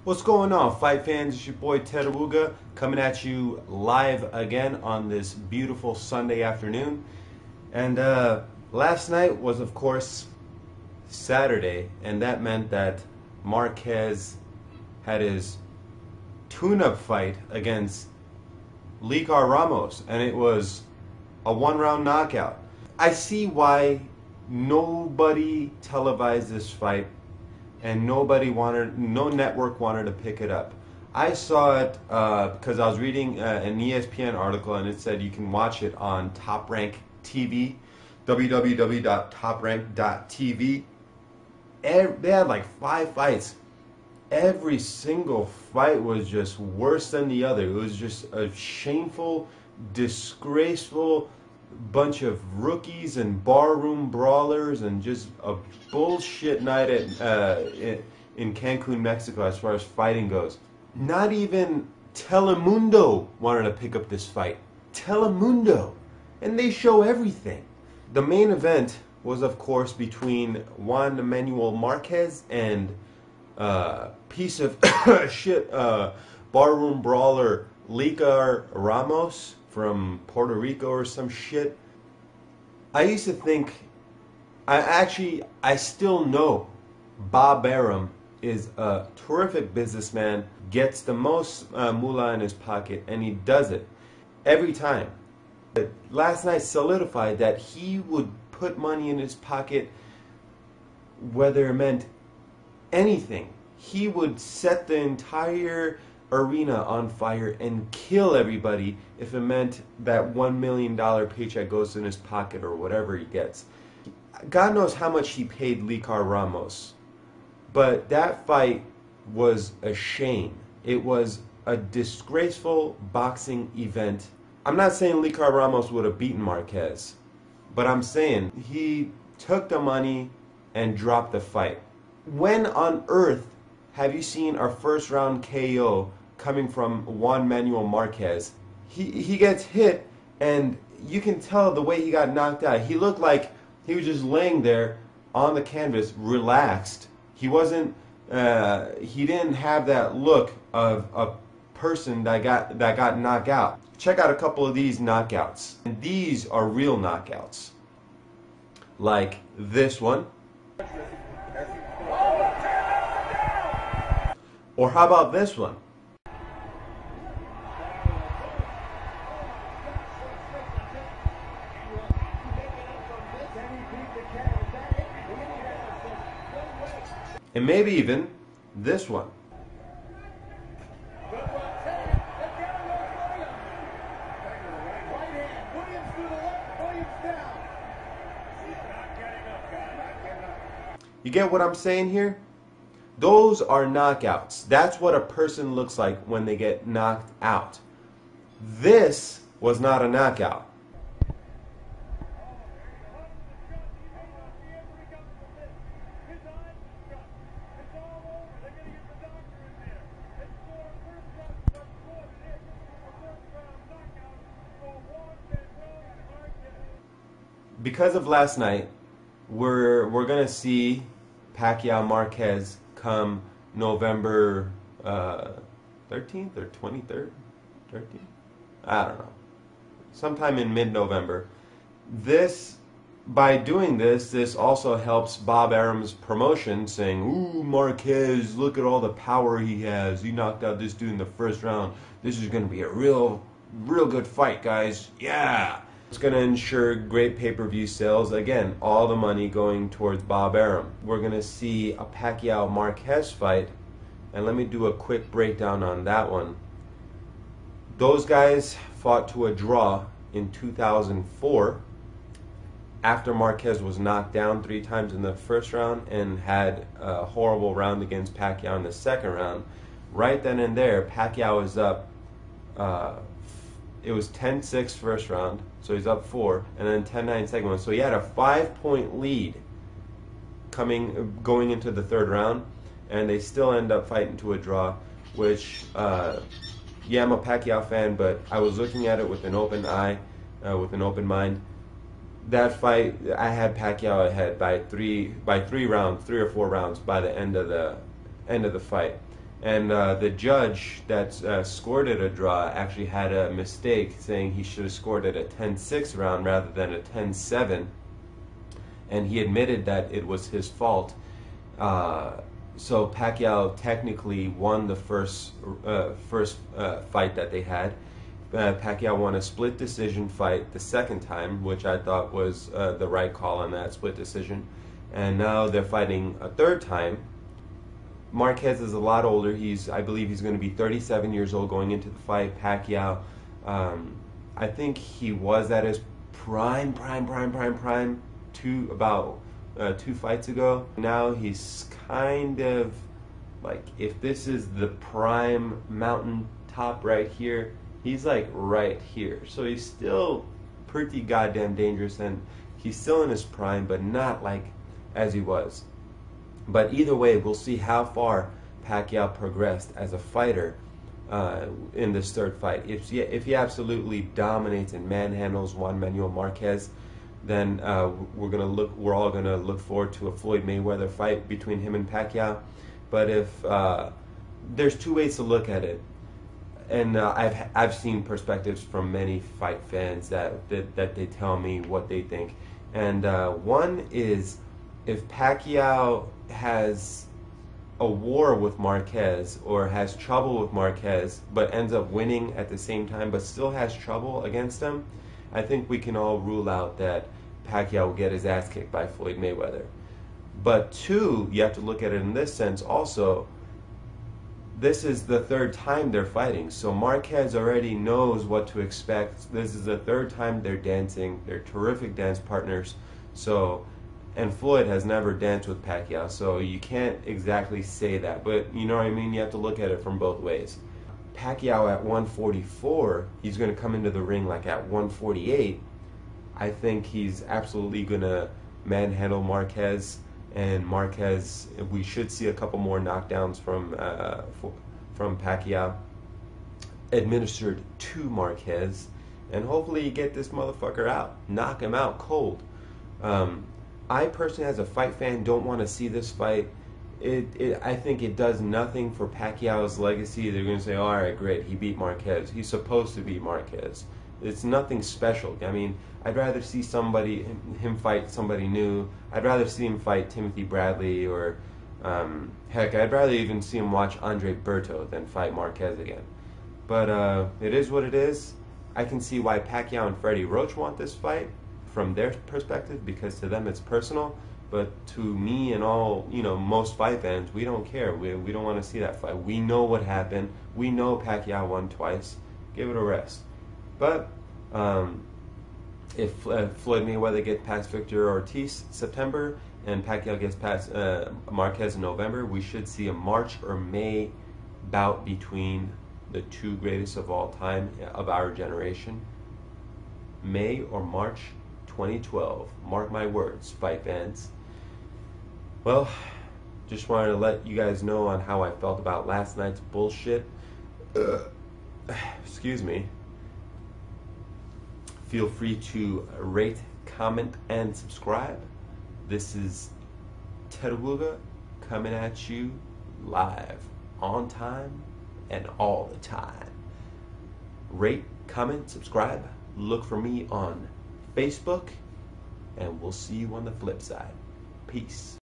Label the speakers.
Speaker 1: What's going on, fight fans? It's your boy Teruga coming at you live again on this beautiful Sunday afternoon. And last night was, of course, Saturday, and that meant that Marquez had his tune-up fight against Licar Ramos, and it was a one-round knockout. I see why nobody televised this fight and no network wanted to pick it up. I saw it because I was reading an ESPN article, and it said you can watch it on Top Rank TV, www.toprank.tv. They had like 5 fights. Every single fight was just worse than the other. It was just a shameful, disgraceful bunch of rookies and barroom brawlers, and just a bullshit night in Cancun, Mexico, as far as fighting goes. Not even Telemundo wanted to pick up this fight. Telemundo. And they show everything. The main event was, of course, between Juan Manuel Marquez and piece of shit barroom brawler Licar Ramos from Puerto Rico or some shit. I used to think, I still know Bob Arum is a terrific businessman, gets the most moolah in his pocket, and he does it every time. But last night solidified that he would put money in his pocket whether it meant anything. He would set the entire arena on fire and kill everybody if it meant that $1 million paycheck goes in his pocket or whatever he gets. God knows how much he paid Licar Ramos, but that fight was a shame. It was a disgraceful boxing event. I'm not saying Licar Ramos would have beaten Marquez, but I'm saying he took the money and dropped the fight. When on earth have you seen our first round KO coming from Juan Manuel Marquez? He gets hit, and you can tell the way he got knocked out. He looked like he was just laying there on the canvas, relaxed. He wasn't. He didn't have that look of a person that got knocked out. Check out a couple of these knockouts. And these are real knockouts, like this one. Or how about this one? And maybe even this one. You get what I'm saying here? Those are knockouts. That's what a person looks like when they get knocked out. This was not a knockout. Because of last night, we're gonna see Pacquiao Marquez come November 13th or 23rd, 13th. I don't know. Sometime in mid-November. By doing this also helps Bob Arum's promotion, saying, "Ooh, Marquez, look at all the power he has. He knocked out this dude in the first round. This is gonna be a real good fight, guys. Yeah." It's going to ensure great pay-per-view sales. Again, all the money going towards Bob Arum. We're going to see a Pacquiao-Marquez fight, and let me do a quick breakdown on that one. Those guys fought to a draw in 2004 after Marquez was knocked down 3 times in the first round and had a horrible round against Pacquiao in the second round. Right then and there, Pacquiao is up. It was 10-6 first round, so he's up 4, and then 10-9 second one. So he had a 5-point lead going into the third round, and they still end up fighting to a draw, which, yeah, I'm a Pacquiao fan, but I was looking at it with an open eye, with an open mind. That fight, I had Pacquiao ahead by 3 or 4 rounds by the end of the fight. And the judge that scored it a draw actually had a mistake, saying he should have scored it a 10-6 round rather than a 10-7. And he admitted that it was his fault. So Pacquiao technically won the first fight that they had. Pacquiao won a split decision fight the second time, which I thought was the right call on that split decision. And now they're fighting a third time. Marquez is a lot older. I believe he's going to be 37 years old going into the fight. Pacquiao, I think he was at his prime about 2 fights ago. Now he's kind of like, if this is the prime mountain top right here, he's like right here. So he's still pretty goddamn dangerous, and he's still in his prime, but not like as he was. But either way, we'll see how far Pacquiao progressed as a fighter in this third fight. If he absolutely dominates and manhandles Juan Manuel Marquez, then we're all gonna look forward to a Floyd Mayweather fight between him and Pacquiao. But if there's two ways to look at it, and I've seen perspectives from many fight fans that they tell me what they think, and one is, if Pacquiao has a war with Marquez or has trouble with Marquez but ends up winning at the same time but still has trouble against him, I think we can all rule out that Pacquiao will get his ass kicked by Floyd Mayweather. But two, you have to look at it in this sense also. This is the third time they're fighting, so Marquez already knows what to expect. This is the third time they're dancing. They're terrific dance partners. And Floyd has never danced with Pacquiao, so you can't exactly say that. But you know what I mean? You have to look at it from both ways. Pacquiao at 144, he's going to come into the ring like at 148. I think he's absolutely going to manhandle Marquez. And Marquez, we should see a couple more knockdowns from Pacquiao administered to Marquez. And hopefully you get this motherfucker out. Knock him out cold. I personally, as a fight fan, don't want to see this fight. I think it does nothing for Pacquiao's legacy. They're going to say, all right, great, he beat Marquez. He's supposed to beat Marquez. It's nothing special. I mean, I'd rather see him fight somebody new. I'd rather see him fight Timothy Bradley, or heck, I'd rather even see him watch Andre Berto than fight Marquez again. But it is what it is. I can see why Pacquiao and Freddie Roach want this fight from their perspective, because to them it's personal. But to me and all, most fight fans, we don't care. We don't want to see that fight. We know what happened. We know Pacquiao won twice. Give it a rest. But if Floyd Mayweather gets past Victor Ortiz September and Pacquiao gets past Marquez in November, we should see a March or May bout between the two greatest of all time of our generation. May or March 2012. Mark my words, fight fans. Well, just wanted to let you guys know on how I felt about last night's bullshit. Excuse me. Feel free to rate, comment, and subscribe. This is Teruga coming at you live, on time, and all the time. Rate, comment, subscribe. Look for me on Facebook, and we'll see you on the flip side. Peace.